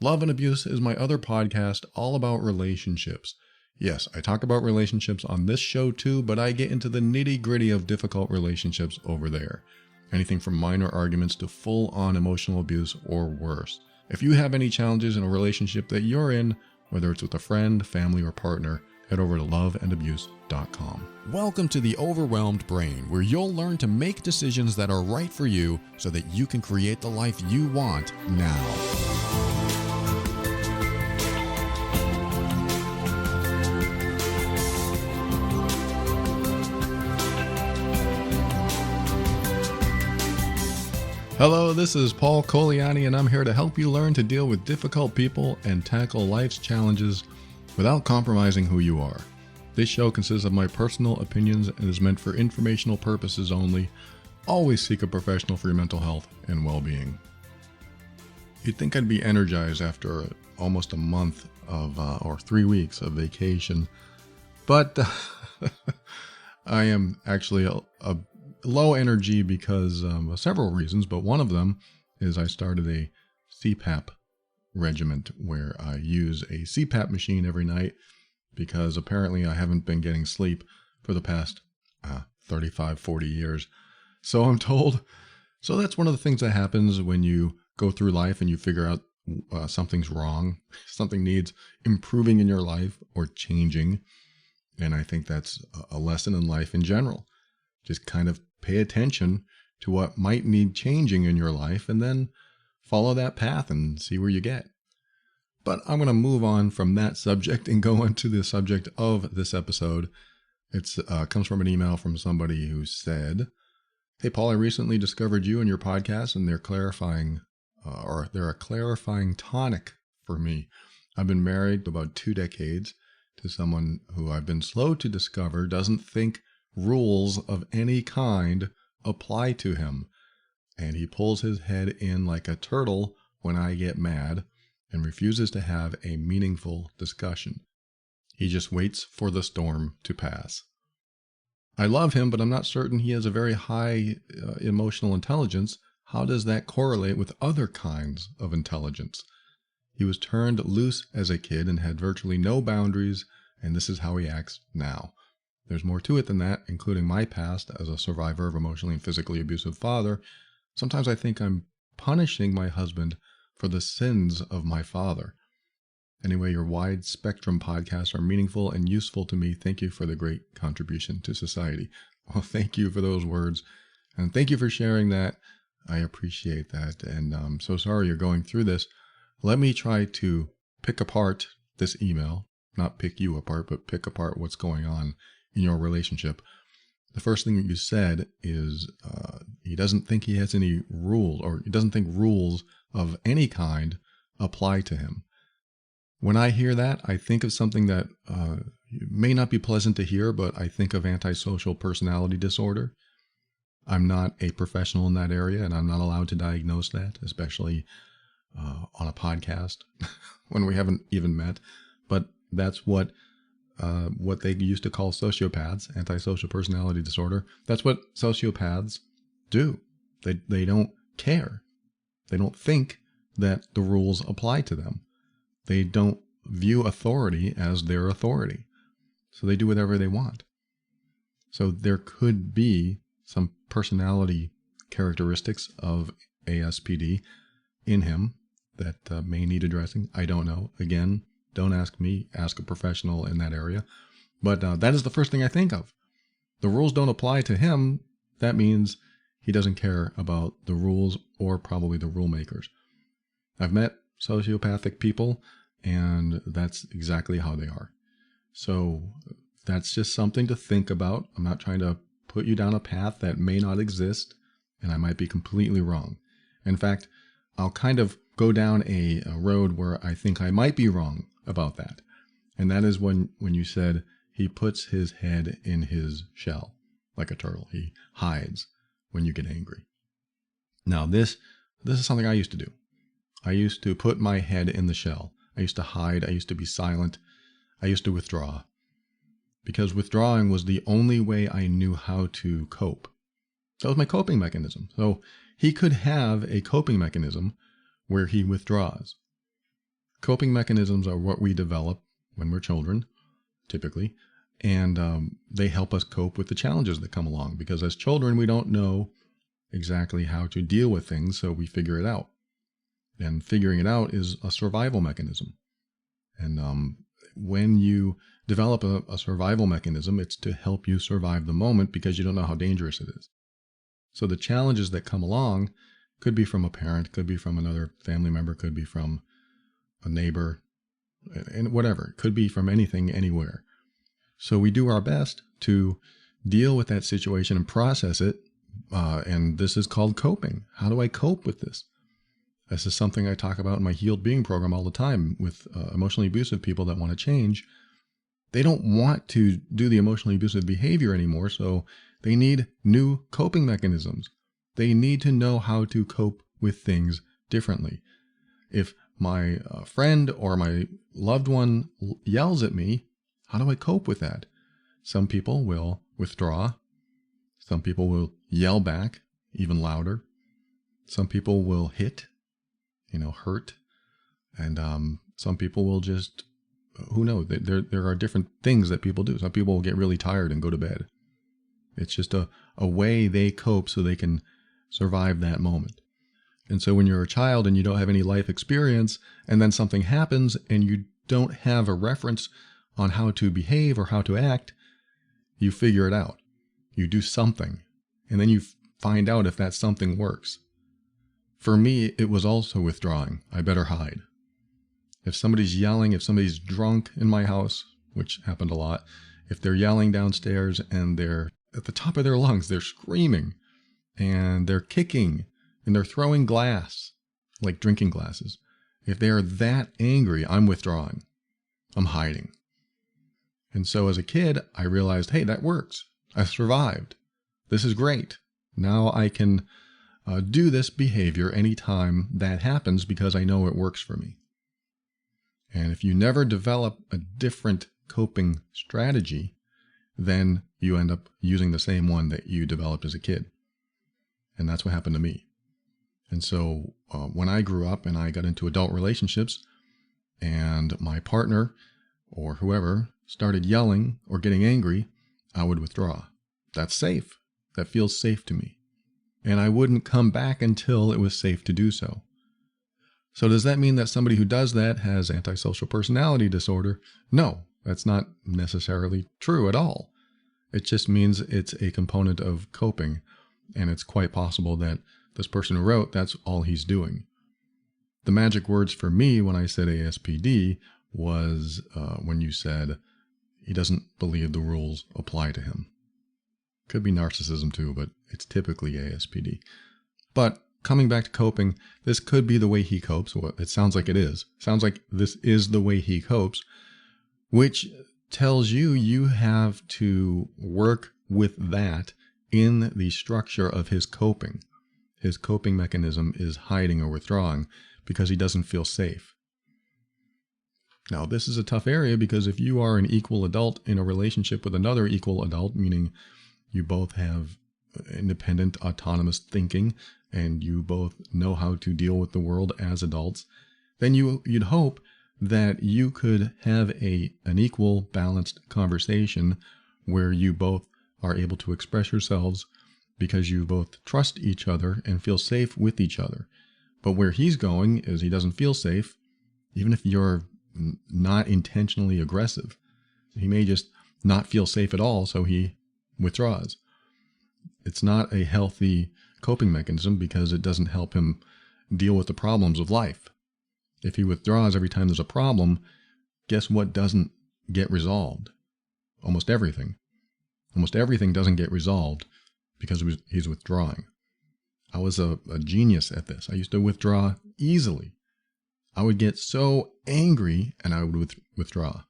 Love and Abuse is my other podcast all about relationships. Yes, I talk about relationships on this show too, but I get into the nitty-gritty of difficult relationships over there. Anything from minor arguments to full-on emotional abuse or worse. If you have any challenges in a relationship that you're in, whether it's with a friend, family, or partner, head over to loveandabuse.com. Welcome to The Overwhelmed Brain, where you'll learn to make decisions that are right for you so that you can create the life you want now. Hello, this is Paul Coliani, and I'm here to help you learn to deal with difficult people and tackle life's challenges without compromising who you are. This show consists of my personal opinions and is meant for informational purposes only. Always seek a professional for your mental health and well-being. You'd think I'd be energized after almost a month of, or 3 weeks of vacation, but I am actually a low energy because of several reasons, but one of them is I started a CPAP regiment where I use a CPAP machine every night because apparently I haven't been getting sleep for the past 35, 40 years. So I'm told. So that's one of the things that happens when you go through life and you figure out something's wrong, something needs improving in your life or changing. And I think that's a lesson in life in general. Just kind of pay attention to what might need changing in your life and then follow that path and see where you get. But I'm going to move on from that subject and go into the subject of this episode. It comes from an email from somebody who said, "Hey Paul, I recently discovered you and your podcast, and they're a clarifying tonic for me. I've been married about 2 decades to someone who I've been slow to discover doesn't think rules of any kind apply to him, and he pulls his head in like a turtle when I get mad and refuses to have a meaningful discussion. He just waits for the storm to pass. I love him, but I'm not certain he has a very high emotional intelligence. How does that correlate with other kinds of intelligence? He was turned loose as a kid and had virtually no boundaries, and this is how he acts now. There's more to it than that, including my past as a survivor of emotionally and physically abusive father. Sometimes I think I'm punishing my husband for the sins of my father. Anyway, your wide spectrum podcasts are meaningful and useful to me. Thank you for the great contribution to society." Well, thank you for those words. And thank you for sharing that. I appreciate that. And I'm so sorry you're going through this. Let me try to pick apart this email. Not pick you apart, but pick apart what's going on in your relationship. The first thing that you said is he doesn't think he has any rules, or he doesn't think rules of any kind apply to him. When I hear that, I think of something that may not be pleasant to hear, but I think of antisocial personality disorder. I'm not a professional in that area, and I'm not allowed to diagnose that, especially on a podcast when we haven't even met. But that's what they used to call sociopaths, antisocial personality disorder. That's what sociopaths do. They don't care. They don't think that the rules apply to them. They don't view authority as their authority. So they do whatever they want. So there could be some personality characteristics of ASPD in him that may need addressing. I don't know. Again, don't ask me, ask a professional in that area. But that is the first thing I think of. The rules don't apply to him. That means he doesn't care about the rules or probably the rule makers. I've met sociopathic people, and that's exactly how they are. So that's just something to think about. I'm not trying to put you down a path that may not exist, and I might be completely wrong. In fact, I'll kind of go down a road where I think I might be wrong about that. And that is when you said he puts his head in his shell like a turtle. He hides when you get angry. Now, this is something I used to do. I used to put my head in the shell. I used to hide. I used to be silent. I used to withdraw. Because withdrawing was the only way I knew how to cope. That was my coping mechanism. So he could have a coping mechanism where he withdraws. Coping mechanisms are what we develop when we're children, typically, and they help us cope with the challenges that come along, because as children, we don't know exactly how to deal with things, so we figure it out. And figuring it out is a survival mechanism. And when you develop a survival mechanism, it's to help you survive the moment because you don't know how dangerous it is. So the challenges that come along could be from a parent, could be from another family member, could be from a neighbor, and whatever. It could be from anything, anywhere. So we do our best to deal with that situation and process it. And this is called coping. How do I cope with this? This is something I talk about in my Healed Being program all the time with emotionally abusive people that want to change. They don't want to do the emotionally abusive behavior anymore, so they need new coping mechanisms. They need to know how to cope with things differently. If my friend or my loved one yells at me, how do I cope with that? Some people will withdraw. Some people will yell back even louder. Some people will hit, hurt. And some people will just, who knows? There are different things that people do. Some people will get really tired and go to bed. It's just a way they cope so they can survive that moment. And so when you're a child and you don't have any life experience, and then something happens and you don't have a reference on how to behave or how to act, you figure it out. You do something, and then you find out if that something works. For me, it was also withdrawing. I better hide. If somebody's yelling, if somebody's drunk in my house, which happened a lot, if they're yelling downstairs and they're at the top of their lungs, they're screaming and they're kicking and they're throwing glass, like drinking glasses. If they're that angry, I'm withdrawing. I'm hiding. And so as a kid, I realized, hey, that works. I survived. This is great. Now I can do this behavior anytime that happens because I know it works for me. And if you never develop a different coping strategy, then you end up using the same one that you developed as a kid. And that's what happened to me. And so when I grew up and I got into adult relationships and my partner or whoever started yelling or getting angry, I would withdraw. That's safe. That feels safe to me. And I wouldn't come back until it was safe to do so. So does that mean that somebody who does that has antisocial personality disorder? No, that's not necessarily true at all. It just means it's a component of coping. And it's quite possible that this person who wrote, that's all he's doing. The magic words for me when I said ASPD was when you said he doesn't believe the rules apply to him. Could be narcissism too, but it's typically ASPD. But coming back to coping, this could be the way he copes. Well, it sounds like it is. Sounds like this is the way he copes, which tells you have to work with that in the structure of his coping. His coping mechanism is hiding or withdrawing because he doesn't feel safe. Now, this is a tough area because if you are an equal adult in a relationship with another equal adult, meaning you both have independent, autonomous thinking, and you both know how to deal with the world as adults, then you'd hope that you could have an equal, balanced conversation where you both are able to express yourselves because you both trust each other and feel safe with each other. But where he's going is he doesn't feel safe, even if you're not intentionally aggressive. He may just not feel safe at all, so he withdraws. It's not a healthy coping mechanism because it doesn't help him deal with the problems of life. If he withdraws every time there's a problem, guess what doesn't get resolved? Almost everything. Almost everything doesn't get resolved because he's withdrawing. I was a genius at this. I used to withdraw easily. I would get so angry and I would withdraw.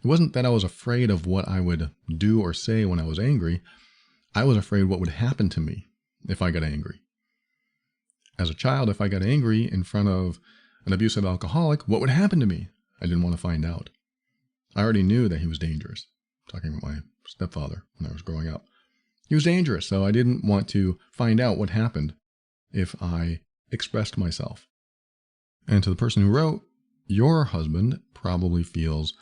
It wasn't that I was afraid of what I would do or say when I was angry. I was afraid what would happen to me if I got angry. As a child, if I got angry in front of an abusive alcoholic, what would happen to me? I didn't want to find out. I already knew that he was dangerous. Talking about my stepfather when I was growing up. He was dangerous, so I didn't want to find out what happened if I expressed myself. And to the person who wrote, your husband probably feels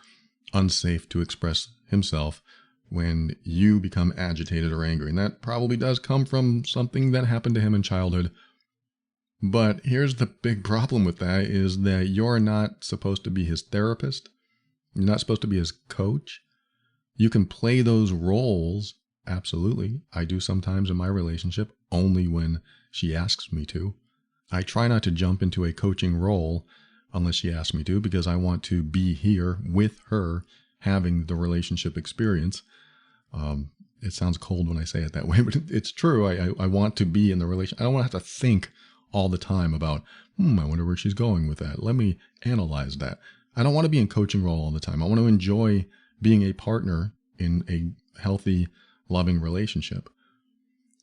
unsafe to express himself when you become agitated or angry. And that probably does come from something that happened to him in childhood. But here's the big problem with that is that you're not supposed to be his therapist. You're not supposed to be his coach. You can play those roles. Absolutely. I do sometimes in my relationship, only when she asks me to. I try not to jump into a coaching role unless she asks me to, because I want to be here with her having the relationship experience. It sounds cold when I say it that way, but it's true. I want to be in the relation. I don't want to have to think all the time about, I wonder where she's going with that. Let me analyze that. I don't want to be in coaching role all the time. I want to enjoy being a partner in a healthy, loving relationship.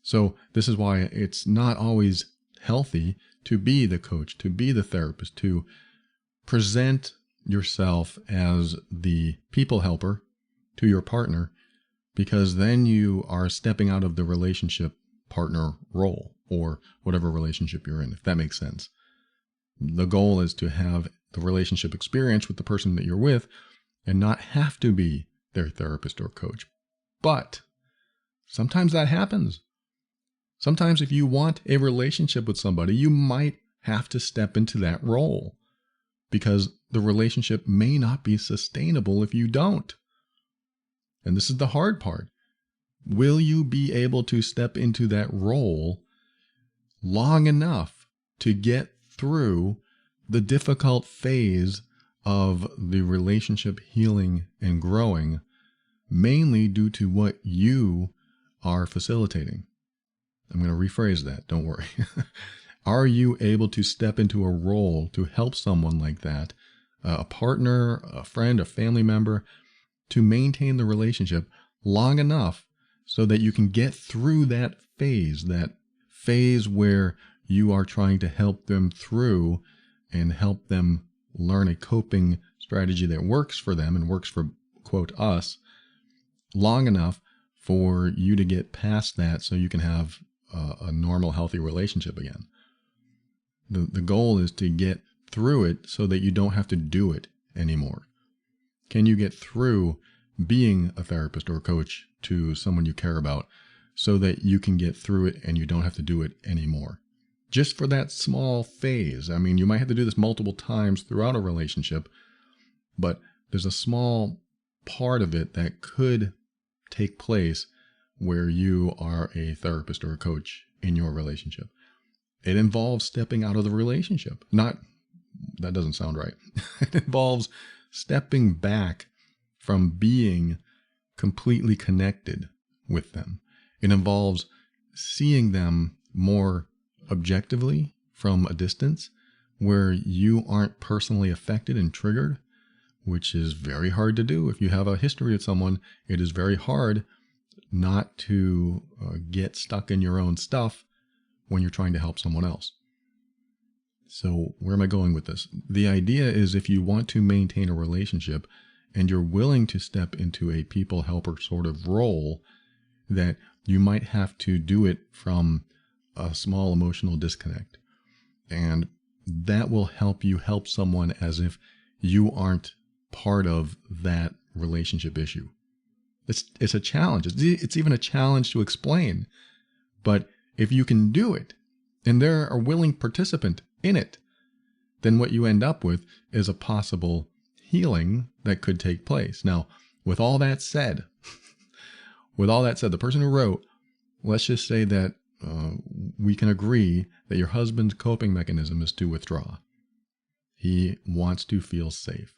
So this is why it's not always healthy to be the coach, to be the therapist, to present yourself as the people helper to your partner, because then you are stepping out of the relationship partner role or whatever relationship you're in, if that makes sense. The goal is to have the relationship experience with the person that you're with and not have to be their therapist or coach. But sometimes that happens. Sometimes if you want a relationship with somebody, you might have to step into that role because the relationship may not be sustainable if you don't. And this is the hard part. Will you be able to step into that role long enough to get through the difficult phase of the relationship healing and growing, mainly due to what you are facilitating? I'm going to rephrase that. Don't worry. Are you able to step into a role to help someone like that, a partner, a friend, a family member, to maintain the relationship long enough so that you can get through that phase where you are trying to help them through and help them learn a coping strategy that works for them and works for, quote, us, long enough for you to get past that so you can have a normal, healthy relationship again. The goal is to get through it so that you don't have to do it anymore. Can you get through being a therapist or a coach to someone you care about so that you can get through it and you don't have to do it anymore? Just for that small phase. I mean, you might have to do this multiple times throughout a relationship, but there's a small part of it that could take place where you are a therapist or a coach in your relationship. It involves stepping out of the relationship. That doesn't sound right. It involves stepping back from being completely connected with them. It involves seeing them more objectively from a distance where you aren't personally affected and triggered, which is very hard to do. If you have a history with someone, it is very hard not to get stuck in your own stuff when you're trying to help someone else. So where am I going with this? The idea is if you want to maintain a relationship and you're willing to step into a people helper sort of role, that you might have to do it from a small emotional disconnect. And that will help you help someone as if you aren't part of that relationship issue. It's a challenge. It's even a challenge to explain. But if you can do it, and they're a willing participant in it, then what you end up with is a possible healing that could take place. Now, with all that said, the person who wrote, let's just say that we can agree that your husband's coping mechanism is to withdraw. He wants to feel safe.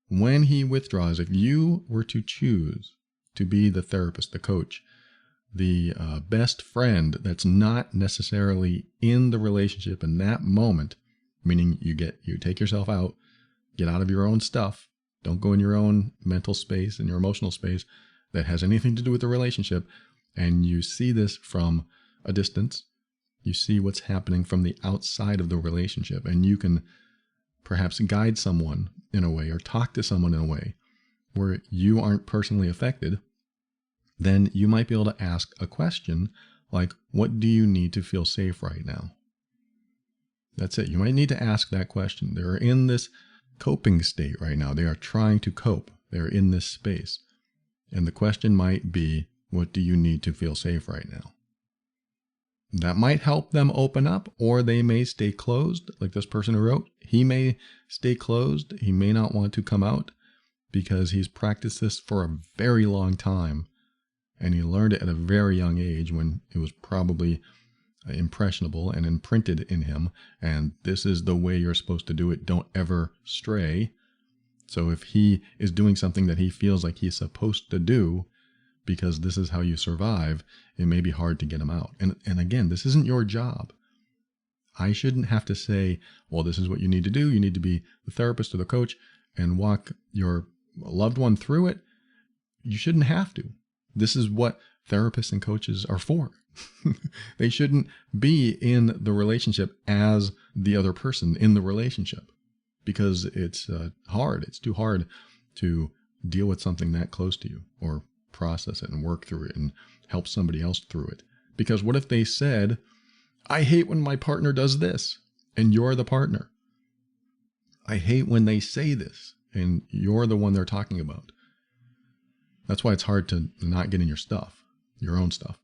When he withdraws, if you were to choose to be the therapist, the coach, the best friend that's not necessarily in the relationship in that moment, meaning you take yourself out, get out of your own stuff, don't go in your own mental space and your emotional space that has anything to do with the relationship, and you see this from a distance, you see what's happening from the outside of the relationship, and you can perhaps guide someone in a way or talk to someone in a way where you aren't personally affected, then you might be able to ask a question like, what do you need to feel safe right now? That's it. You might need to ask that question. They're in this coping state right now. They are trying to cope. They're in this space. And the question might be, what do you need to feel safe right now? That might help them open up, or they may stay closed, like this person who wrote. He may stay closed. He may not want to come out because he's practiced this for a very long time, and he learned it at a very young age when it was probably impressionable and imprinted in him. And this is the way you're supposed to do it. Don't ever stray. So if he is doing something that he feels like he's supposed to do, because this is how you survive, it may be hard to get him out. And again, this isn't your job. I shouldn't have to say, well, this is what you need to do. You need to be the therapist or the coach and walk your loved one through it. You shouldn't have to. This is what therapists and coaches are for. They shouldn't be in the relationship as the other person in the relationship, because it's hard. It's too hard to deal with something that close to you, or process it and work through it and help somebody else through it. Because what if they said, I hate when my partner does this, and you're the partner. I hate when they say this, and you're the one they're talking about. That's why it's hard to not get in your stuff, your own stuff.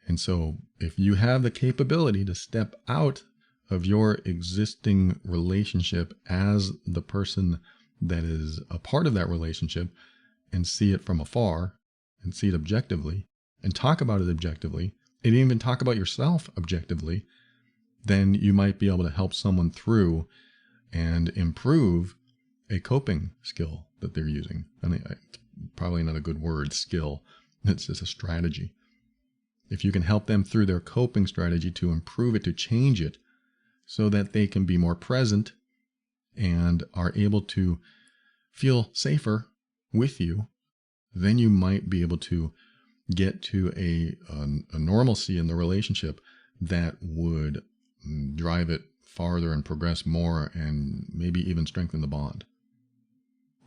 And so if you have the capability to step out of your existing relationship as the person that is a part of that relationship, and see it from afar, and see it objectively, and talk about it objectively, and even talk about yourself objectively, then you might be able to help someone through and improve a coping skill that they're using. I mean, probably not a good word, skill. It's just a strategy. If you can help them through their coping strategy to improve it, to change it, so that they can be more present and are able to feel safer with you, then you might be able to get to a normalcy in the relationship that would drive it farther and progress more, and maybe even strengthen the bond.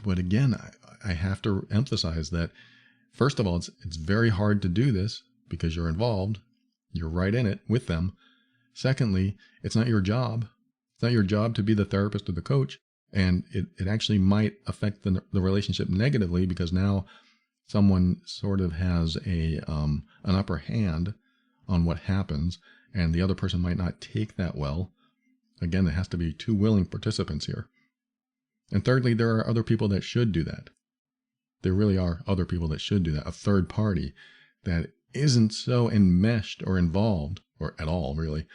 But again, I have to emphasize that, first of all, it's very hard to do this because you're involved. You're right in it with them. Secondly, it's not your job. It's not your job to be the therapist or the coach. And it actually might affect the relationship negatively, because now someone sort of has an upper hand on what happens, and the other person might not take that well. Again, there has to be two willing participants here. And thirdly, there are other people that should do that. There really are other people that should do that. A third party that isn't so enmeshed or involved, or at all really,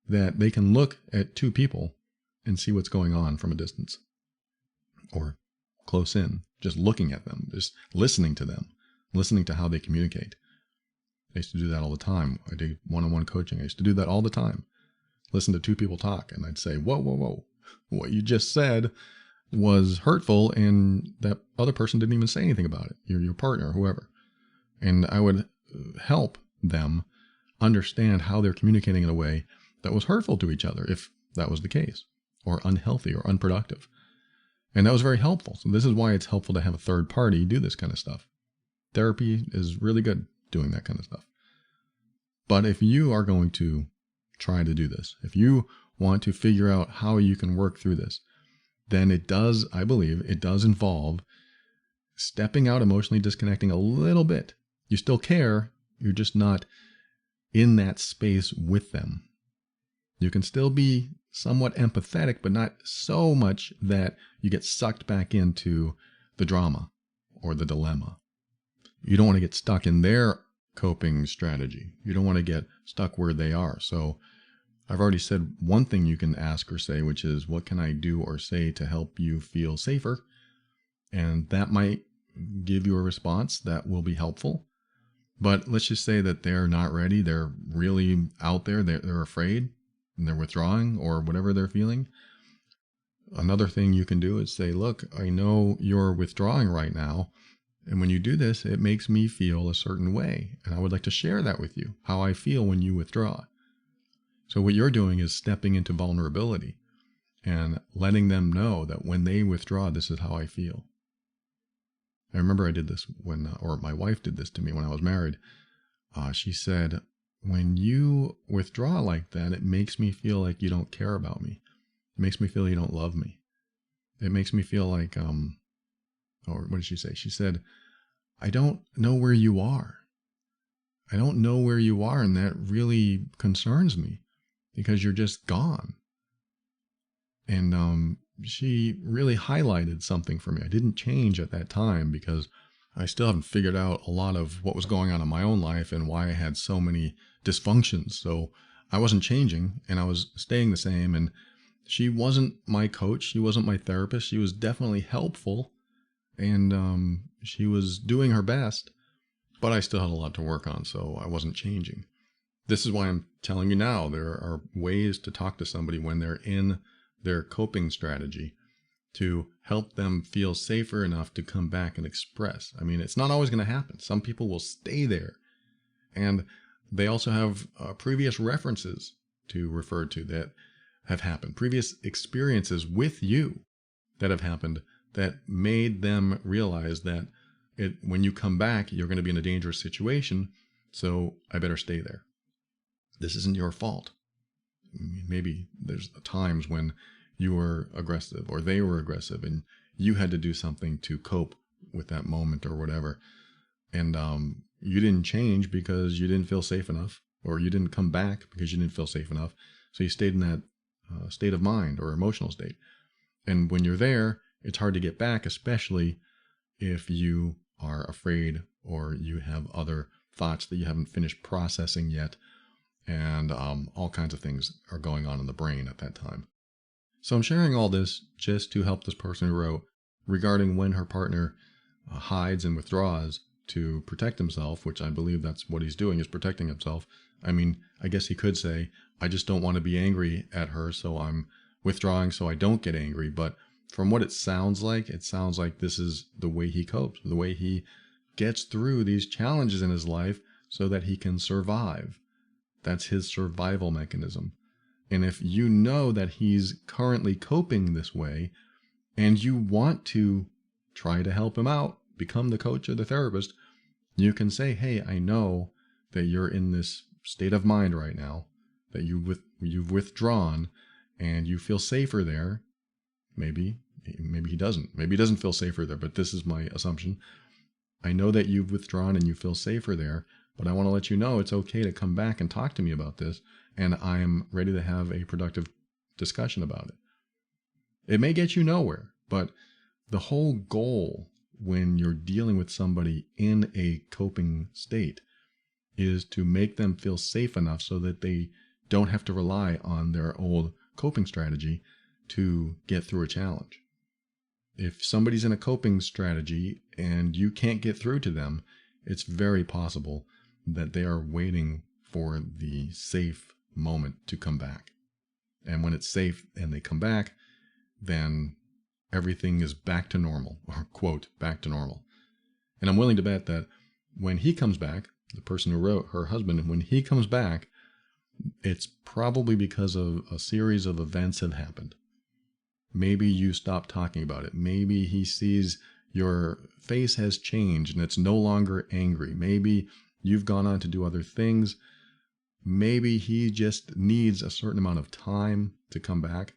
that they can look at two people and see what's going on from a distance, or close in, just looking at them, just listening to them, listening to how they communicate. I used to do that all the time. I did one-on-one coaching. I used to do that all the time. Listen to two people talk, and I'd say, whoa, what you just said was hurtful, and that other person didn't even say anything about it. Your partner, whoever. And I would help them understand how they're communicating in a way that was hurtful to each other, if that was the case, or unhealthy or unproductive. And that was very helpful. So this is why it's helpful to have a third party do this kind of stuff. Therapy is really good doing that kind of stuff. But if you are going to try to do this, if you want to figure out how you can work through this, then it does, I believe, it does involve stepping out, emotionally disconnecting a little bit. You still care, you're just not in that space with them. You can still be somewhat empathetic, but not so much that you get sucked back into the drama or the dilemma. You don't want to get stuck in their coping strategy. You don't want to get stuck where they are. So I've already said one thing you can ask or say, which is, what can I do or say to help you feel safer? And that might give you a response that will be helpful. But let's just say that they're not ready. They're really out there. They're afraid, and they're withdrawing, or whatever they're feeling. Another thing you can do is say, look, I know you're withdrawing right now, and when you do this, it makes me feel a certain way, and I would like to share that with you, how I feel when you withdraw. So what you're doing is stepping into vulnerability and letting them know that when they withdraw, this is how I feel. I remember I did this or my wife did this to me when I was married. She said, when you withdraw like that, it makes me feel like you don't care about me. It makes me feel you don't love me. It makes me feel like, or what did she say? She said, I don't know where you are. I don't know where you are, and that really concerns me because you're just gone. And she really highlighted something for me. I didn't change at that time because I still haven't figured out a lot of what was going on in my own life and why I had so many dysfunctions. So I wasn't changing and I was staying the same. And she wasn't my coach. She wasn't my therapist. She was definitely helpful and she was doing her best, but I still had a lot to work on. So I wasn't changing. This is why I'm telling you now, there are ways to talk to somebody when they're in their coping strategy to help them feel safer enough to come back and express. I mean, it's not always going to happen. Some people will stay there. And they also have previous references to refer to that have happened, previous experiences with you that have happened that made them realize that when you come back, you're going to be in a dangerous situation. So I better stay there. This isn't your fault. Maybe there's times when you were aggressive or they were aggressive and you had to do something to cope with that moment or whatever. And you didn't change because you didn't feel safe enough, or you didn't come back because you didn't feel safe enough. So you stayed in that state of mind or emotional state. And when you're there, it's hard to get back, especially if you are afraid or you have other thoughts that you haven't finished processing yet. And all kinds of things are going on in the brain at that time. So I'm sharing all this just to help this person who wrote regarding when her partner hides and withdraws to protect himself, which I believe that's what he's doing, is protecting himself. I mean, I guess he could say, I just don't want to be angry at her, so I'm withdrawing so I don't get angry. But from what it sounds like this is the way he copes, the way he gets through these challenges in his life so that he can survive. That's his survival mechanism. And if you know that he's currently coping this way and you want to try to help him out, become the coach or the therapist, you can say, hey, I know that you're in this state of mind right now, that you've withdrawn and you feel safer there. Maybe he doesn't. Maybe he doesn't feel safer there, but this is my assumption. I know that you've withdrawn and you feel safer there, but I want to let you know it's okay to come back and talk to me about this, and I am ready to have a productive discussion about it. It may get you nowhere, but the whole goal when you're dealing with somebody in a coping state is to make them feel safe enough so that they don't have to rely on their old coping strategy to get through a challenge. If somebody's in a coping strategy and you can't get through to them, it's very possible that they are waiting for the safe moment to come back. And when it's safe and they come back, then everything is back to normal, or quote, back to normal. And I'm willing to bet that when he comes back, the person who wrote, her husband, when he comes back, it's probably because of a series of events have happened. Maybe you stopped talking about it. Maybe he sees your face has changed and it's no longer angry. Maybe you've gone on to do other things. Maybe he just needs a certain amount of time to come back.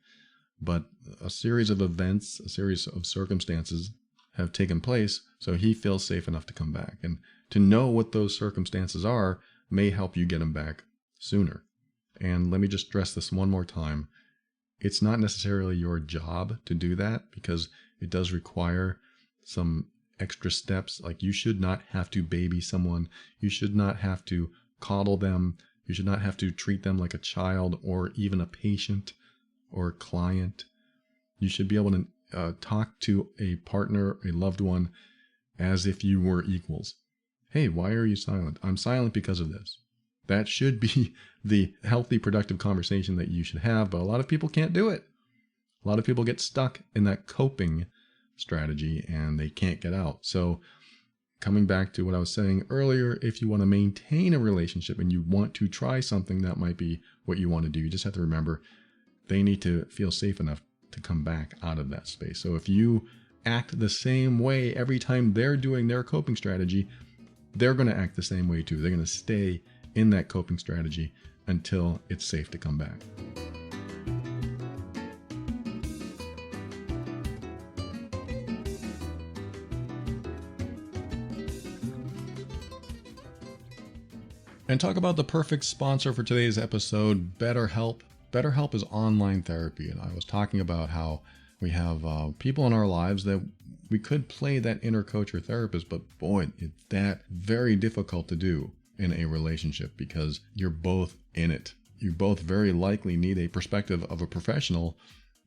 But a series of events, a series of circumstances have taken place, so he feels safe enough to come back. And to know what those circumstances are may help you get him back sooner. And let me just stress this one more time. It's not necessarily your job to do that, because it does require some extra steps. Like, you should not have to baby someone. You should not have to coddle them. You should not have to treat them like a child or even a patient or a client. You should be able to talk to a partner, a loved one, as if you were equals. Hey, why are you silent? I'm silent because of this. That should be the healthy, productive conversation that you should have, but a lot of people can't do it. A lot of people get stuck in that coping strategy and they can't get out. So coming back to what I was saying earlier, if you want to maintain a relationship and you want to try something, that might be what you want to do. You just have to remember they need to feel safe enough to come back out of that space. So if you act the same way every time they're doing their coping strategy, they're going to act the same way too. They're going to stay in that coping strategy until it's safe to come back. And talk about the perfect sponsor for today's episode, BetterHelp. BetterHelp is online therapy, and I was talking about how we have people in our lives that we could play that inner coach or therapist, but boy, it's that very difficult to do in a relationship because you're both in it. You both very likely need a perspective of a professional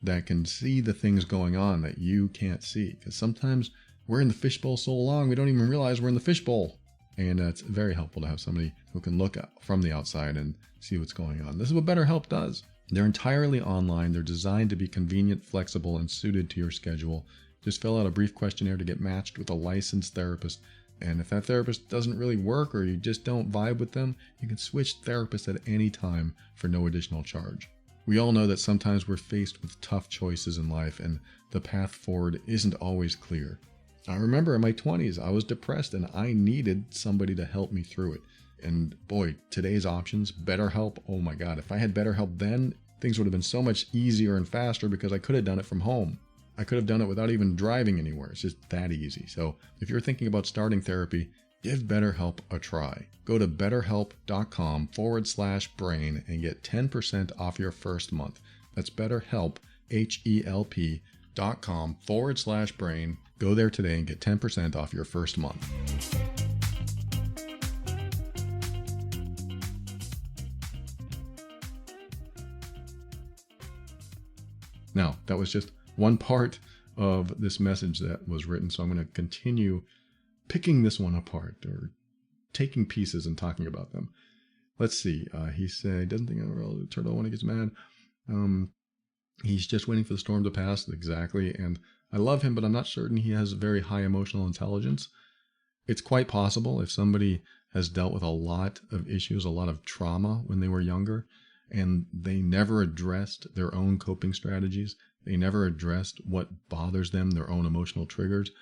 that can see the things going on that you can't see. Because sometimes we're in the fishbowl so long, we don't even realize we're in the fishbowl. And it's very helpful to have somebody who can look from the outside and see what's going on. This is what BetterHelp does. They're entirely online. They're designed to be convenient, flexible, and suited to your schedule. Just fill out a brief questionnaire to get matched with a licensed therapist. And if that therapist doesn't really work or you just don't vibe with them, you can switch therapists at any time for no additional charge. We all know that sometimes we're faced with tough choices in life and the path forward isn't always clear. I remember in my 20s, I was depressed and I needed somebody to help me through it. And boy, today's options, BetterHelp, oh my God, if I had BetterHelp then, things would have been so much easier and faster because I could have done it from home. I could have done it without even driving anywhere. It's just that easy. So if you're thinking about starting therapy, give BetterHelp a try. Go to betterhelp.com/brain and get 10% off your first month. That's BetterHelp, HELP.com/brain. Go there today and get 10% off your first month. Now, that was just one part of this message that was written, so I'm going to continue picking this one apart or taking pieces and talking about them. Let's see. He said he doesn't think a turtle when he gets mad. He's just waiting for the storm to pass. Exactly. And I love him, but I'm not certain he has very high emotional intelligence. It's quite possible if somebody has dealt with a lot of issues, a lot of trauma when they were younger, and they never addressed their own coping strategies, they never addressed what bothers them, their own emotional triggers,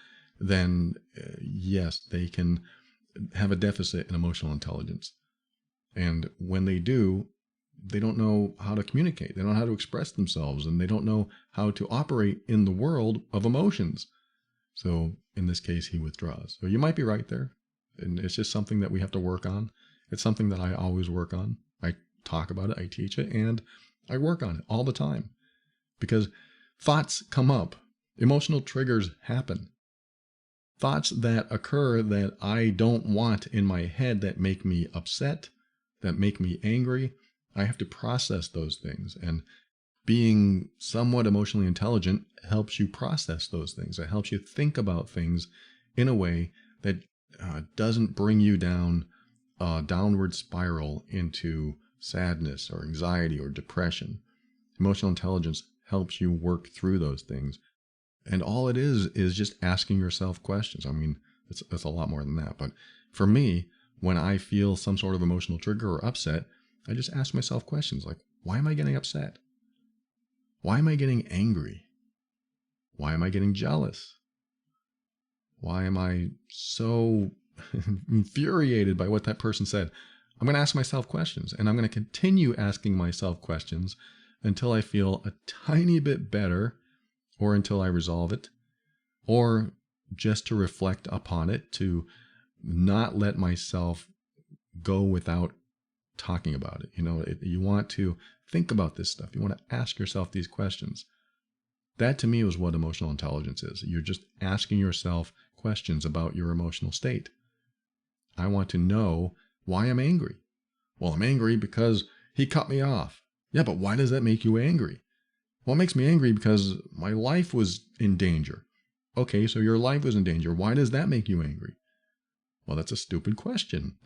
then yes, they can have a deficit in emotional intelligence. And when they do, they don't know how to communicate. They don't know how to express themselves, and they don't know how to operate in the world of emotions. So in this case, he withdraws. So you might be right there. And it's just something that we have to work on. It's something that I always work on. I talk about it, I teach it, and I work on it all the time. Because thoughts come up. Emotional triggers happen. Thoughts that occur that I don't want in my head that make me upset, that make me angry. I have to process those things, and being somewhat emotionally intelligent helps you process those things. It helps you think about things in a way that doesn't bring you down a downward spiral into sadness or anxiety or depression. Emotional intelligence helps you work through those things. And all it is just asking yourself questions. I mean, it's a lot more than that. But for me, when I feel some sort of emotional trigger or upset, I just ask myself questions like, why am I getting upset? Why am I getting angry? Why am I getting jealous? Why am I so infuriated by what that person said? I'm going to ask myself questions, and I'm going to continue asking myself questions until I feel a tiny bit better, or until I resolve it, or just to reflect upon it, to not let myself go without talking about it. You want to think about this stuff. You want to ask yourself these questions. That to me is what emotional intelligence is. You're just asking yourself questions about your emotional state. I want to know why I'm angry. Well, I'm angry because he cut me off. Yeah, but why does that make you angry? Well, it makes me angry because my life was in danger. Okay, so your life was in danger. Why does that make you angry? Well, that's a stupid question.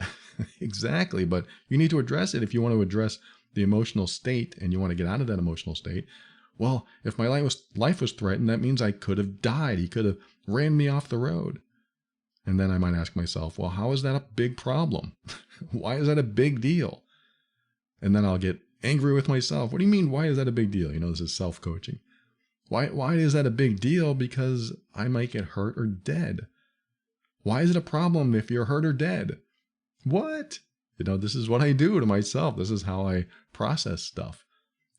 Exactly, but you need to address it if you want to address the emotional state and you want to get out of that emotional state. Well, if my life was threatened, that means I could have died. He could have ran me off the road. And then I might ask myself, well, how is that a big problem? Why is that a big deal? And then I'll get angry with myself. What do you mean, why is that a big deal? This is self-coaching. Why is that a big deal? Because I might get hurt or dead. Why is it a problem if you're hurt or dead? What? This is what I do to myself. This is how I process stuff.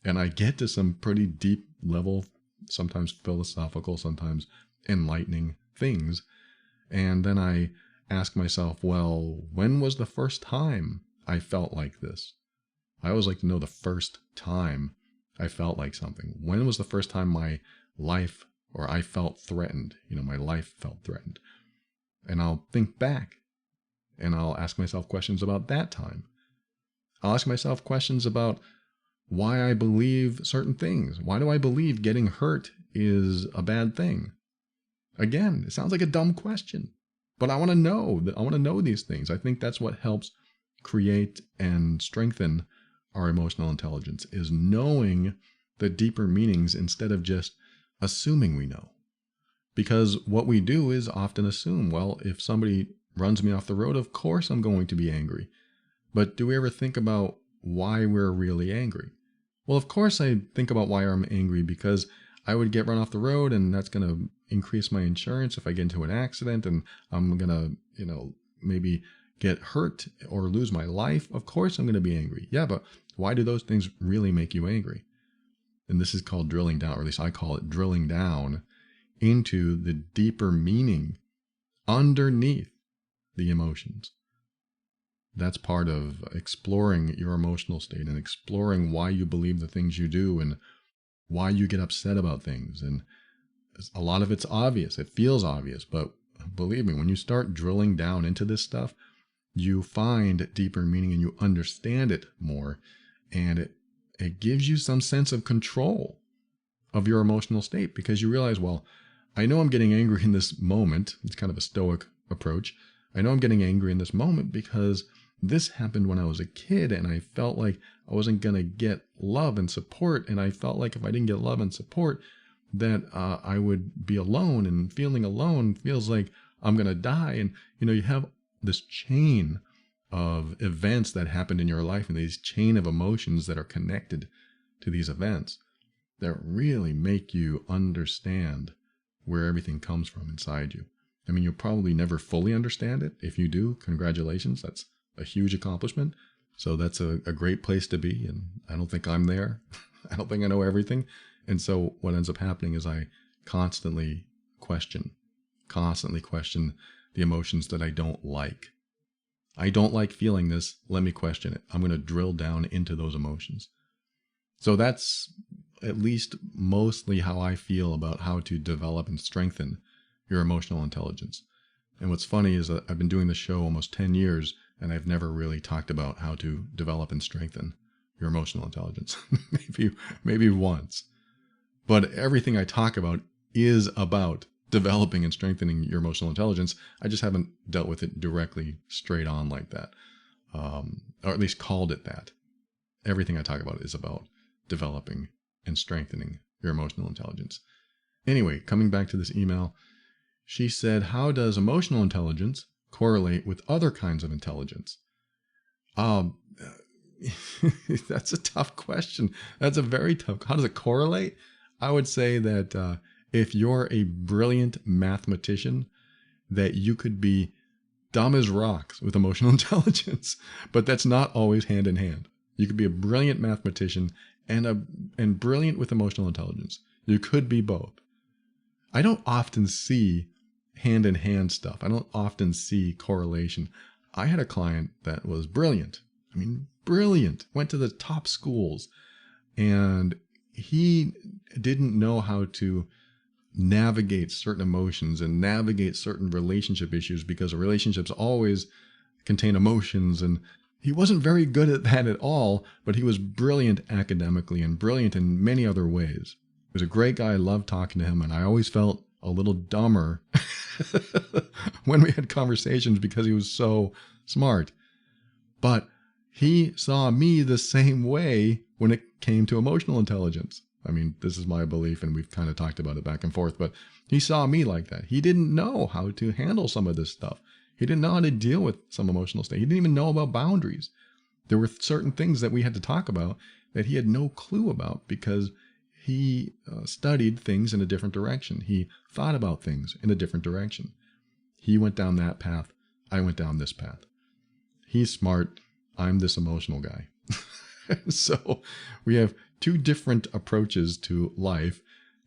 And I get to some pretty deep level, sometimes philosophical, sometimes enlightening things. And then I ask myself, well, when was the first time I felt like this? I always like to know the first time I felt like something. When was the first time my life, or I felt threatened? My life felt threatened. And I'll think back and I'll ask myself questions about that time. I'll ask myself questions about why I believe certain things. Why do I believe getting hurt is a bad thing? Again, it sounds like a dumb question, but I want to know that. I want to know these things. I think that's what helps create and strengthen our emotional intelligence, is knowing the deeper meanings instead of just assuming we know. Because what we do is often assume, well, if somebody runs me off the road, of course I'm going to be angry. But do we ever think about why we're really angry? Well, of course I think about why I'm angry, because I would get run off the road and that's going to increase my insurance if I get into an accident, and I'm going to, maybe get hurt or lose my life. Of course I'm going to be angry. Yeah, but why do those things really make you angry? And this is called drilling down, or at least I call it drilling down into the deeper meaning underneath the emotions. That's part of exploring your emotional state and exploring why you believe the things you do and why you get upset about things. And a lot of it's obvious. It feels obvious, but believe me, when you start drilling down into this stuff, you find deeper meaning and you understand it more. And it gives you some sense of control of your emotional state, because you realize, well, I know I'm getting angry in this moment. It's kind of a stoic approach. I know I'm getting angry in this moment because this happened when I was a kid and I felt like I wasn't going to get love and support. And I felt like if I didn't get love and support, that I would be alone, and feeling alone feels like I'm going to die. And, you have this chain of events that happened in your life and these chain of emotions that are connected to these events that really make you understand where everything comes from inside you. I mean, you'll probably never fully understand it. If you do, congratulations. That's a huge accomplishment. So that's a great place to be. And I don't think I'm there. I don't think I know everything. And so what ends up happening is I constantly question the emotions that I don't like. I don't like feeling this. Let me question it. I'm going to drill down into those emotions. So that's at least mostly how I feel about how to develop and strengthen your emotional intelligence. And what's funny is that I've been doing this show almost 10 years, and I've never really talked about how to develop and strengthen your emotional intelligence. maybe once. But everything I talk about is about developing and strengthening your emotional intelligence. I just haven't dealt with it directly straight on like that, or at least called it that. Everything I talk about is about developing and strengthening your emotional intelligence. Anyway, coming back to this email, she said, how does emotional intelligence correlate with other kinds of intelligence? That's a tough question. That's a very tough. How does it correlate? I would say that if you're a brilliant mathematician, that you could be dumb as rocks with emotional intelligence, but that's not always hand in hand. You could be a brilliant mathematician and brilliant with emotional intelligence. You could be both. I don't often see hand in hand stuff. I don't often see correlation. I had a client that was brilliant. I mean, brilliant. Went to the top schools, and he didn't know how to navigate certain emotions and navigate certain relationship issues, because relationships always contain emotions, and he wasn't very good at that at all, but he was brilliant academically and brilliant in many other ways. He was a great guy. I loved talking to him, and I always felt a little dumber when we had conversations because he was so smart. But he saw me the same way when it came to emotional intelligence. I mean, this is my belief, and we've kind of talked about it back and forth, but he saw me like that. He didn't know how to handle some of this stuff. He didn't know how to deal with some emotional state. He didn't even know about boundaries. There were certain things that we had to talk about that he had no clue about, because he studied things in a different direction. He thought about things in a different direction. He went down that path. I went down this path. He's smart. I'm this emotional guy. So we have two different approaches to life,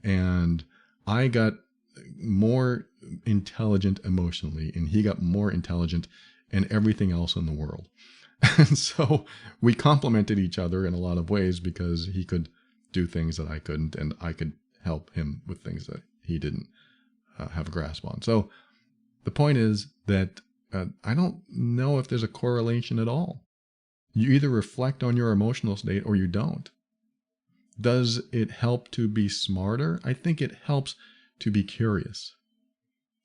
and I got more intelligent emotionally, and he got more intelligent in everything else in the world. And so we complemented each other in a lot of ways because he could do things that I couldn't, and I could help him with things that he didn't have a grasp on. So the point is that I don't know if there's a correlation at all. You either reflect on your emotional state or you don't. Does it help to be smarter? I think it helps to be curious.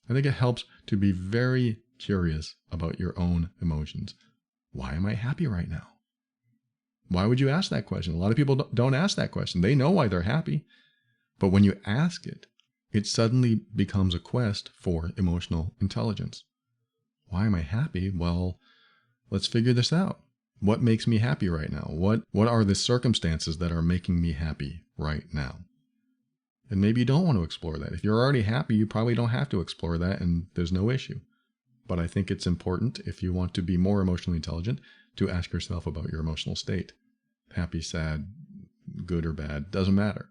I think it helps to be very curious about your own emotions. Why am I happy right now? Why would you ask that question? A lot of people don't ask that question. They know why they're happy. But when you ask it, it suddenly becomes a quest for emotional intelligence. Why am I happy? Well, let's figure this out. What makes me happy right now? What are the circumstances that are making me happy right now? And maybe you don't want to explore that. If you're already happy, you probably don't have to explore that, and there's no issue. But I think it's important, if you want to be more emotionally intelligent, to ask yourself about your emotional state. Happy, sad, good or bad, doesn't matter.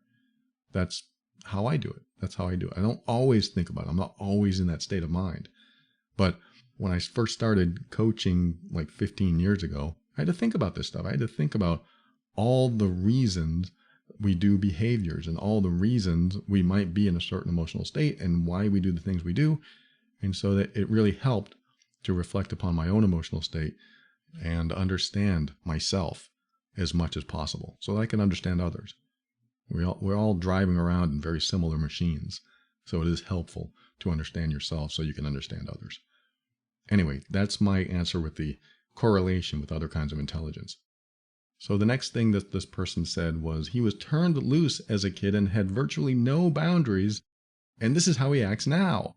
That's how I do it. That's how I do it. I don't always think about it. I'm not always in that state of mind. But when I first started coaching like 15 years ago, I had to think about this stuff. I had to think about all the reasons we do behaviors and all the reasons we might be in a certain emotional state and why we do the things we do. And so that it really helped to reflect upon my own emotional state and understand myself as much as possible so that I can understand others. We're all driving around in very similar machines. So it is helpful to understand yourself so you can understand others. Anyway, that's my answer with the correlation with other kinds of intelligence. So the next thing that this person said was he was turned loose as a kid and had virtually no boundaries, and this is how he acts now.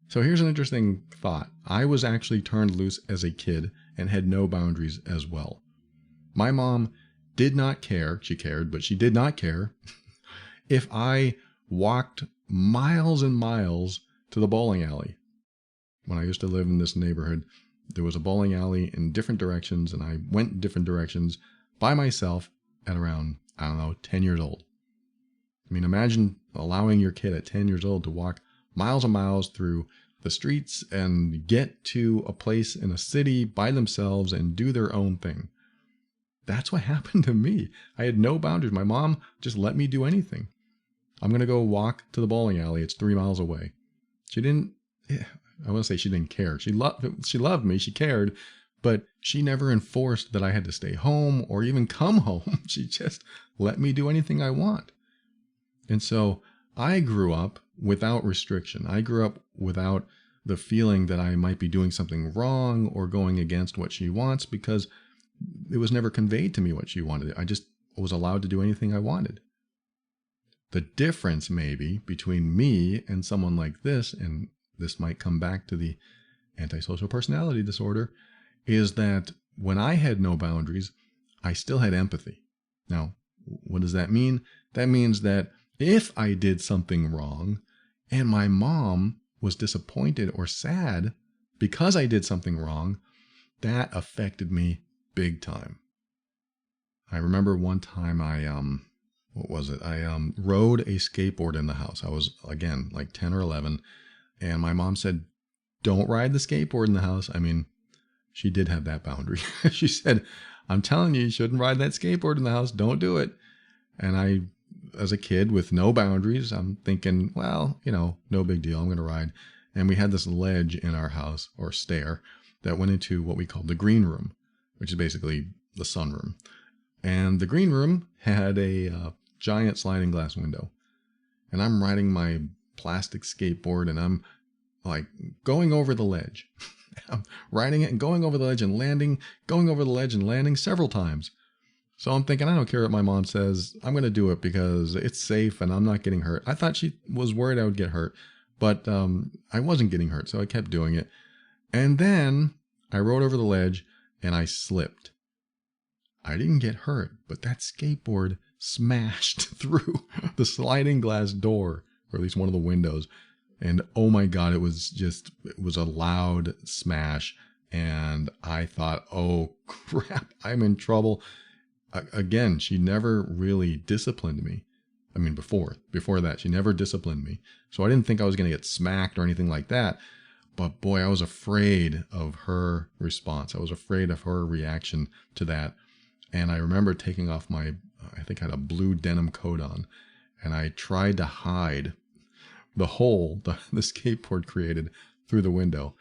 So here's an interesting thought. I was actually turned loose as a kid and had no boundaries as well. My mom did not care, she cared, but she did not care if I walked miles and miles to the bowling alley. When I used to live in this neighborhood, there was a bowling alley in different directions, and I went in different directions by myself at around, 10 years old. I mean, imagine allowing your kid at 10 years old to walk miles and miles through the streets and get to a place in a city by themselves and do their own thing. That's what happened to me. I had no boundaries. My mom just let me do anything. I'm going to go walk to the bowling alley. It's 3 miles away. She didn't, I want to say she didn't care. She loved me. She cared, but she never enforced that I had to stay home or even come home. She just let me do anything I want. And so I grew up without restriction. I grew up without the feeling that I might be doing something wrong or going against what she wants, because it was never conveyed to me what she wanted. I just was allowed to do anything I wanted. The difference maybe between me and someone like this, and this might come back to the antisocial personality disorder, is that when I had no boundaries, I still had empathy. Now, what does that mean? That means that if I did something wrong and my mom was disappointed or sad because I did something wrong, that affected me big time. I remember one time I rode a skateboard in the house. I was, again, like 10 or 11, and my mom said, "Don't ride the skateboard in the house." I mean, she did have that boundary. She said, "I'm telling you shouldn't ride that skateboard in the house. Don't do it." And I, as a kid with no boundaries, I'm thinking, well, no big deal. I'm going to ride. And we had this ledge in our house, or stair, that went into what we called the green room, which is basically the sunroom. And the green room had a giant sliding glass window. And I'm riding my plastic skateboard, and I'm like going over the ledge. I'm riding it and going over the ledge and landing, going over the ledge and landing several times. So I'm thinking, I don't care what my mom says. I'm going to do it because it's safe and I'm not getting hurt. I thought she was worried I would get hurt, but I wasn't getting hurt, so I kept doing it. And then I rode over the ledge and I slipped. I didn't get hurt, but that skateboard smashed through the sliding glass door, or at least one of the windows. And oh my God, it was a loud smash. And I thought, oh crap, I'm in trouble. Again, she never really disciplined me. I mean, before that, she never disciplined me. So I didn't think I was going to get smacked or anything like that. But boy, I was afraid of her response. I was afraid of her reaction to that. And I remember taking off I think I had a blue denim coat on, and I tried to hide the hole the skateboard created through the window.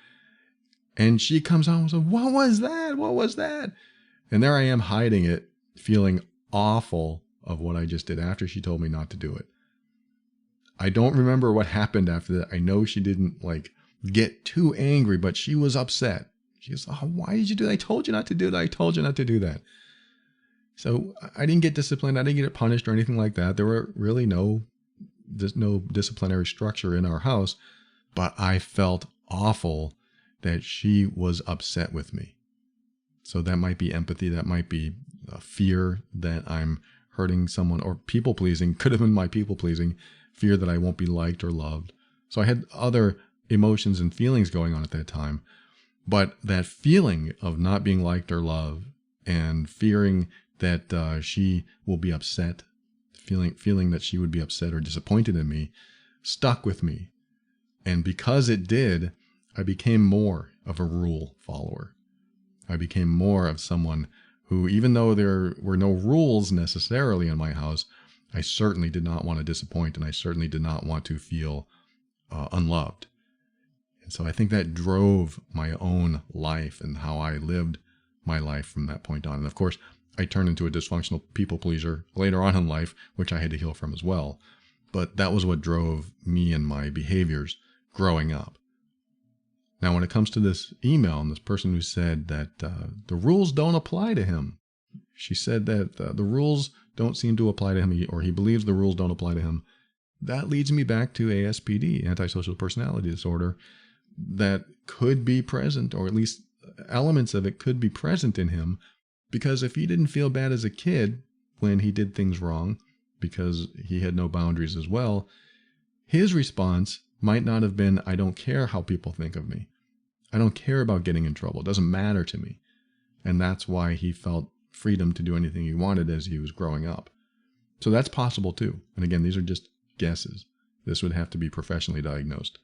And she comes on and says, "What was that? What was that?" And there I am hiding it, feeling awful of what I just did after she told me not to do it. I don't remember what happened after that. I know she didn't get too angry, but she was upset. She goes, "Oh, why did you do that? I told you not to do that. I told you not to do that." So I didn't get disciplined. I didn't get punished or anything like that. There were really no disciplinary structure in our house, but I felt awful that she was upset with me. So that might be empathy. That might be fear that I'm hurting someone, or people pleasing. Could have been my people pleasing, fear that I won't be liked or loved. So I had other emotions and feelings going on at that time. But that feeling of not being liked or loved, and fearing that she will be upset, feeling that she would be upset or disappointed in me, stuck with me. And because it did, I became more of a rule follower. I became more of someone who, even though there were no rules necessarily in my house, I certainly did not want to disappoint, and I certainly did not want to feel unloved. And so I think that drove my own life and how I lived my life from that point on. And of course, I turned into a dysfunctional people pleaser later on in life, which I had to heal from as well. But that was what drove me and my behaviors growing up. Now, when it comes to this email and this person who said that the rules don't apply to him, she said that the rules don't seem to apply to him, or he believes the rules don't apply to him. That leads me back to ASPD, antisocial personality disorder, that could be present, or at least elements of it could be present in him, because if he didn't feel bad as a kid when he did things wrong, because he had no boundaries as well, his response might not have been, "I don't care how people think of me. I don't care about getting in trouble. It doesn't matter to me." And that's why he felt freedom to do anything he wanted as he was growing up. So that's possible too. And again, these are just guesses. This would have to be professionally diagnosed.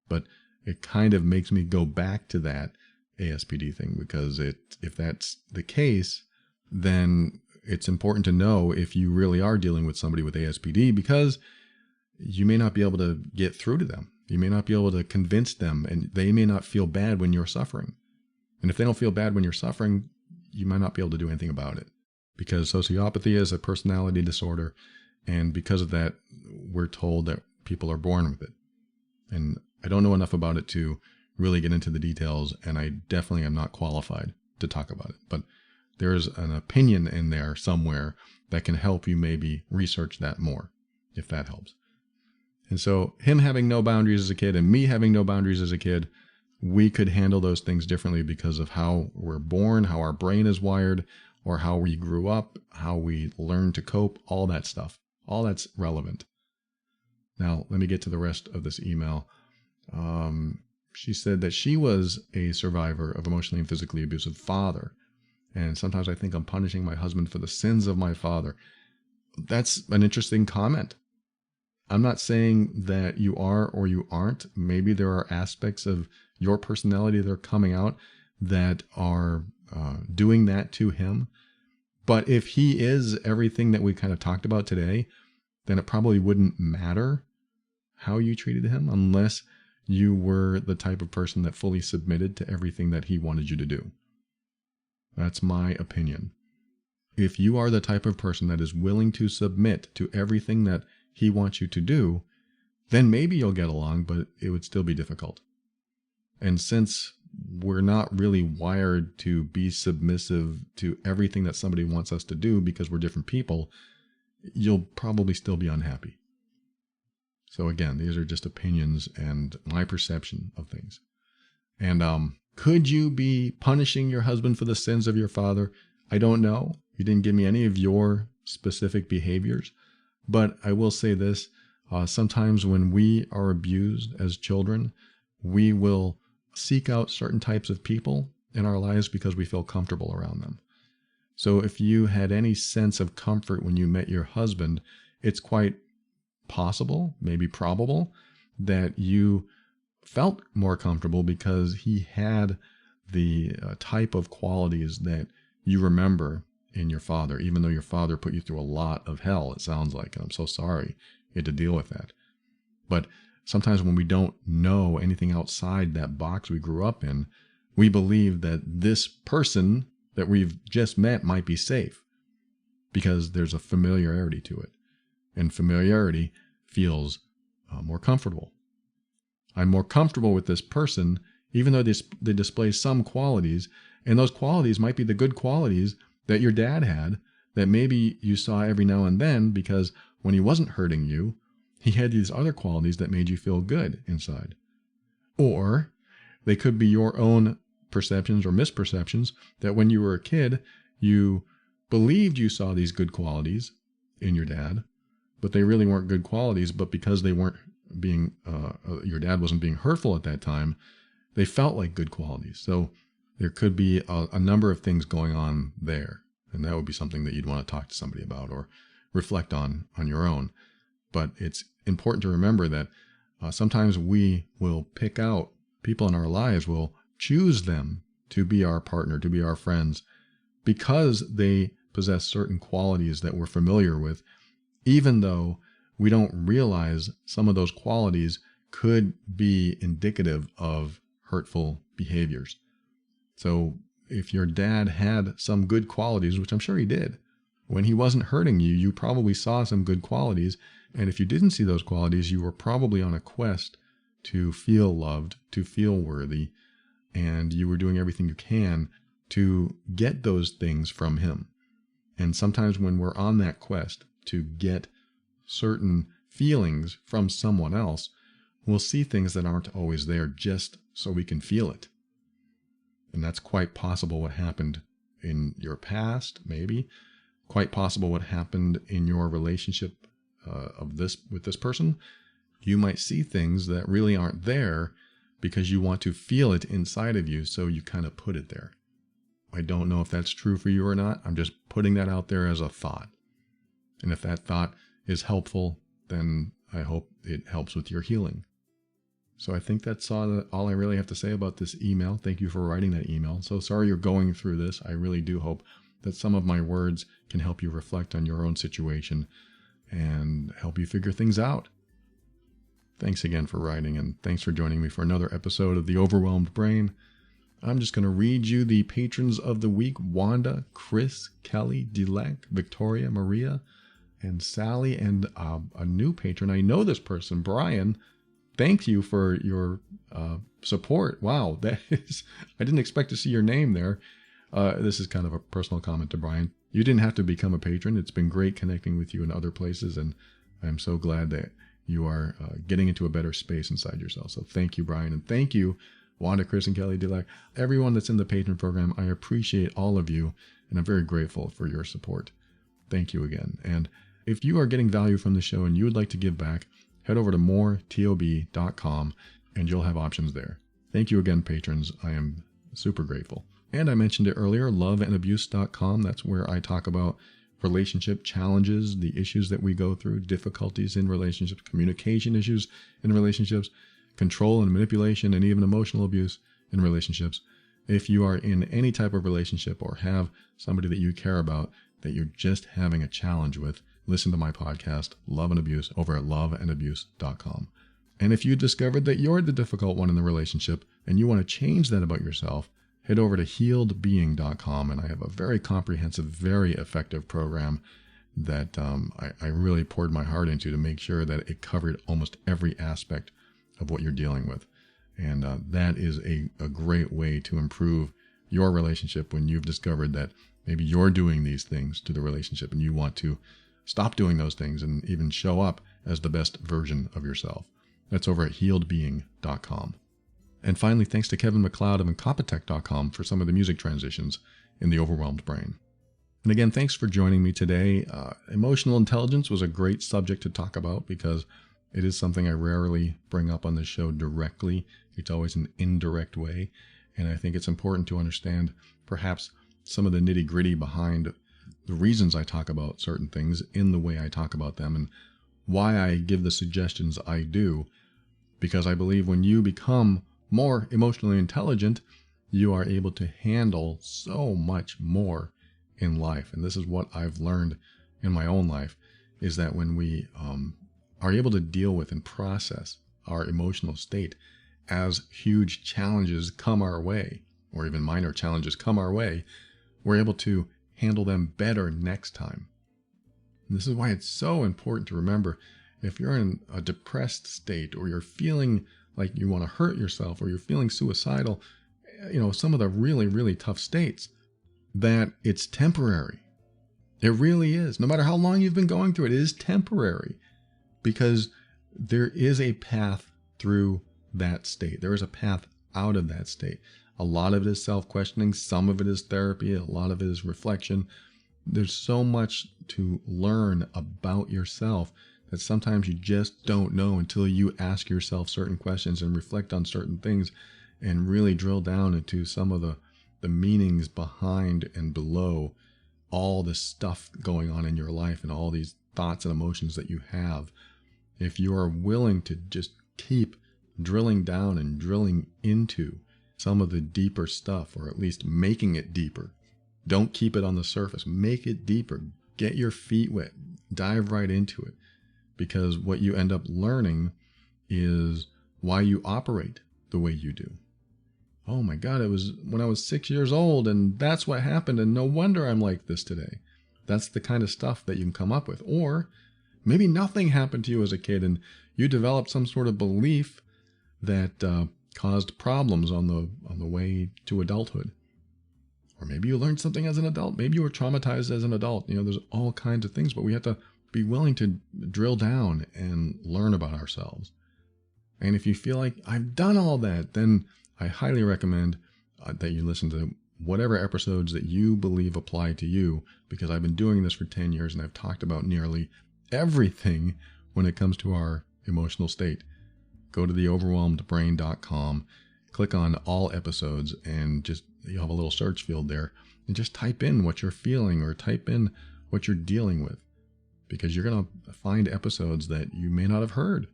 But it kind of makes me go back to that ASPD thing, because if that's the case, then it's important to know if you really are dealing with somebody with ASPD, because you may not be able to get through to them. You may not be able to convince them, and they may not feel bad when you're suffering. And if they don't feel bad when you're suffering, you might not be able to do anything about it, because sociopathy is a personality disorder. And because of that, we're told that people are born with it. And I don't know enough about it to really get into the details, and I definitely am not qualified to talk about it. But there's an opinion in there somewhere that can help you maybe research that more, if that helps. And so him having no boundaries as a kid and me having no boundaries as a kid, we could handle those things differently because of how we're born, how our brain is wired, or how we grew up, how we learn to cope, all that stuff. All that's relevant. Now, let me get to the rest of this email. She said that she was a survivor of emotionally and physically abusive father. And sometimes I think I'm punishing my husband for the sins of my father. That's an interesting comment. I'm not saying that you are or you aren't. Maybe there are aspects of your personality that are coming out that are doing that to him. But if he is everything that we kind of talked about today, then it probably wouldn't matter how you treated him unless you were the type of person that fully submitted to everything that he wanted you to do. That's my opinion. If you are the type of person that is willing to submit to everything that he wants you to do, then maybe you'll get along, but it would still be difficult. And since we're not really wired to be submissive to everything that somebody wants us to do because we're different people, you'll probably still be unhappy. So again, these are just opinions and my perception of things. And could you be punishing your husband for the sins of your father? I don't know. You didn't give me any of your specific behaviors. But I will say this, sometimes when we are abused as children, we will seek out certain types of people in our lives because we feel comfortable around them. So if you had any sense of comfort when you met your husband, it's quite possible, maybe probable, that you felt more comfortable because he had the type of qualities that you remember in your father, even though your father put you through a lot of hell, it sounds like. And I'm so sorry you had to deal with that. But sometimes when we don't know anything outside that box we grew up in, we believe that this person that we've just met might be safe because there's a familiarity to it. And familiarity feels more comfortable. I'm more comfortable with this person, even though they display some qualities, and those qualities might be the good qualities that your dad had that maybe you saw every now and then because when he wasn't hurting you, he had these other qualities that made you feel good inside. Or they could be your own perceptions or misperceptions that when you were a kid, you believed you saw these good qualities in your dad, but they really weren't good qualities, but because they weren't being, your dad wasn't being hurtful at that time, they felt like good qualities. So there could be a number of things going on there. And that would be something that you'd want to talk to somebody about or reflect on your own. But it's important to remember that sometimes we will pick out people in our lives, will choose them to be our partner, to be our friends, because they possess certain qualities that we're familiar with, even though we don't realize some of those qualities could be indicative of hurtful behaviors. So if your dad had some good qualities, which I'm sure he did, when he wasn't hurting you, you probably saw some good qualities. And if you didn't see those qualities, you were probably on a quest to feel loved, to feel worthy, and you were doing everything you can to get those things from him. And sometimes when we're on that quest to get certain feelings from someone else, we'll see things that aren't always there just so we can feel it. And that's quite possible what happened in your past, maybe. Quite possible what happened in your relationship with this person. You might see things that really aren't there because you want to feel it inside of you, so you kind of put it there. I don't know if that's true for you or not. I'm just putting that out there as a thought. And if that thought is helpful, then I hope it helps with your healing. So I think that's all I really have to say about this email. Thank you for writing that email. So sorry you're going through this. I really do hope that some of my words can help you reflect on your own situation and help you figure things out. Thanks again for writing, and thanks for joining me for another episode of The Overwhelmed Brain. I'm just going to read you the patrons of the week: Wanda, Chris, Kelly, Dilek, Victoria, Maria, and Sally, and a new patron. I know this person, Brian. Thank you for your support. Wow, that is, I didn't expect to see your name there. This is kind of a personal comment to Brian. You didn't have to become a patron. It's been great connecting with you in other places, and I'm so glad that you are getting into a better space inside yourself. So thank you, Brian, and thank you, Wanda, Chris, and Kelly, Dilek, everyone that's in the patron program. I appreciate all of you, and I'm very grateful for your support. Thank you again. And if you are getting value from the show and you would like to give back, head over to moretob.com and you'll have options there. Thank you again, patrons. I am super grateful. And I mentioned it earlier, loveandabuse.com. That's where I talk about relationship challenges, the issues that we go through, difficulties in relationships, communication issues in relationships, control and manipulation, and even emotional abuse in relationships. If you are in any type of relationship or have somebody that you care about that you're just having a challenge with, listen to my podcast, Love and Abuse, over at loveandabuse.com. And if you discovered that you're the difficult one in the relationship and you want to change that about yourself, head over to healedbeing.com, and I have a very comprehensive, very effective program that I really poured my heart into to make sure that it covered almost every aspect of what you're dealing with. And that is a great way to improve your relationship when you've discovered that maybe you're doing these things to the relationship and you want to stop doing those things and even show up as the best version of yourself. That's over at healedbeing.com. And finally, thanks to Kevin MacLeod of Incompetech.com for some of the music transitions in The Overwhelmed Brain. And again, thanks for joining me today. Emotional intelligence was a great subject to talk about because it is something I rarely bring up on the show directly. It's always an indirect way. And I think it's important to understand perhaps some of the nitty-gritty behind the reasons I talk about certain things in the way I talk about them, and why I give the suggestions I do, because I believe when you become more emotionally intelligent, you are able to handle so much more in life. And this is what I've learned in my own life, is that when we are able to deal with and process our emotional state as huge challenges come our way, or even minor challenges come our way, we're able to handle them better next time. And this is why it's so important to remember, if you're in a depressed state, or you're feeling like you want to hurt yourself, or you're feeling suicidal, some of the really, really tough states, that it's temporary. It really is. No matter how long you've been going through it, it is temporary, because there is a path through that state. There is a path out of that state. A lot of it is self-questioning. Some of it is therapy. A lot of it is reflection. There's so much to learn about yourself that sometimes you just don't know until you ask yourself certain questions and reflect on certain things and really drill down into some of the meanings behind and below all the stuff going on in your life and all these thoughts and emotions that you have. If you are willing to just keep drilling down and drilling into some of the deeper stuff, or at least making it deeper. Don't keep it on the surface. Make it deeper. Get your feet wet. Dive right into it. Because what you end up learning is why you operate the way you do. Oh my God, it was when I was 6 years old, and that's what happened, and no wonder I'm like this today. That's the kind of stuff that you can come up with. Or maybe nothing happened to you as a kid, and you developed some sort of belief that caused problems on the way to adulthood. Or maybe you learned something as an adult. Maybe you were traumatized as an adult. There's all kinds of things, but we have to be willing to drill down and learn about ourselves. And if you feel like I've done all that, then I highly recommend that you listen to whatever episodes that you believe apply to you, because I've been doing this for 10 years and I've talked about nearly everything when it comes to our emotional state. Go to theoverwhelmedbrain.com, click on all episodes, and you'll have a little search field there, and just type in what you're feeling or type in what you're dealing with, because you're going to find episodes that you may not have heard.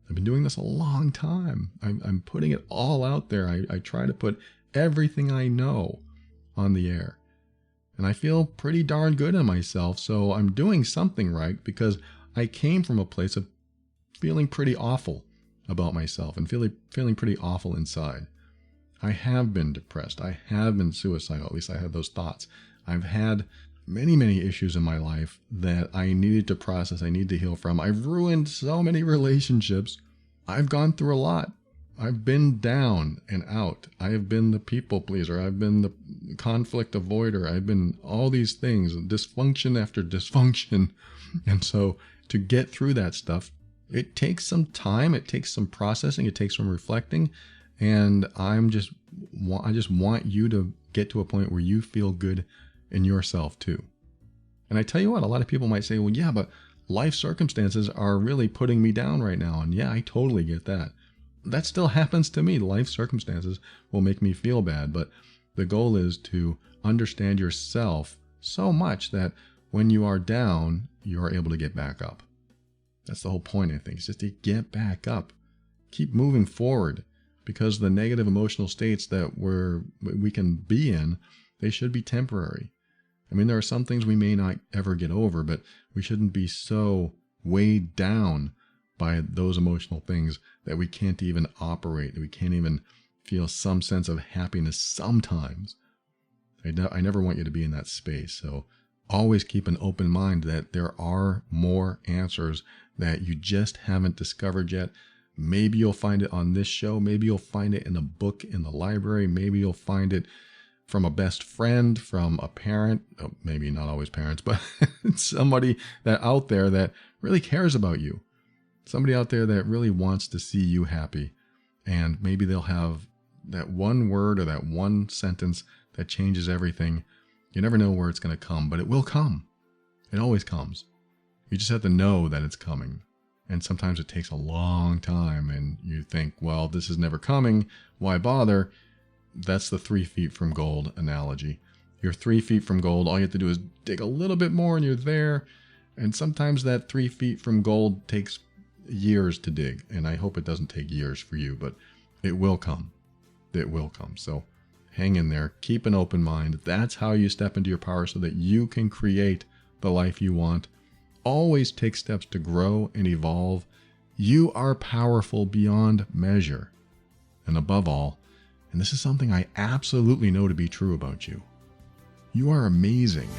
I've been doing this a long time. I'm putting it all out there. I try to put everything I know on the air. And I feel pretty darn good in myself, so I'm doing something right, because I came from a place of feeling pretty awful about myself and feeling pretty awful inside. I have been depressed. I have been suicidal. At least I had those thoughts. I've had many, many issues in my life that I needed to process, I need to heal from. I've ruined so many relationships. I've gone through a lot. I've been down and out. I have been the people pleaser. I've been the conflict avoider. I've been all these things, dysfunction after dysfunction. And so to get through that stuff, it takes some time. It takes some processing. It takes some reflecting. And I just want you to get to a point where you feel good in yourself too. And I tell you what, a lot of people might say, well, yeah, but life circumstances are really putting me down right now. And yeah, I totally get that. That still happens to me. Life circumstances will make me feel bad. But the goal is to understand yourself so much that when you are down, you are able to get back up. That's the whole point, I think, is just to get back up. Keep moving forward, because the negative emotional states that we can be in, they should be temporary. I mean, there are some things we may not ever get over, but we shouldn't be so weighed down by those emotional things that we can't even operate, that we can't even feel some sense of happiness sometimes. I never want you to be in that space. So always keep an open mind that there are more answers that you just haven't discovered yet. Maybe you'll find it on this show. Maybe you'll find it in a book in the library. Maybe you'll find it from a best friend, from a parent, maybe not always parents, but somebody that out there that really cares about you. Somebody out there that really wants to see you happy. And maybe they'll have that one word or that one sentence that changes everything. You never know where it's going to come, but it will come. It always comes. You just have to know that it's coming. And sometimes it takes a long time and you think, well, this is never coming. Why bother? That's the 3 feet from gold analogy. You're 3 feet from gold. All you have to do is dig a little bit more and you're there. And sometimes that 3 feet from gold takes years to dig. And I hope it doesn't take years for you, but it will come. It will come. So hang in there. Keep an open mind. That's how you step into your power so that you can create the life you want. Always take steps to grow and evolve. You are powerful beyond measure. And above all, and this is something I absolutely know to be true about you, you are amazing.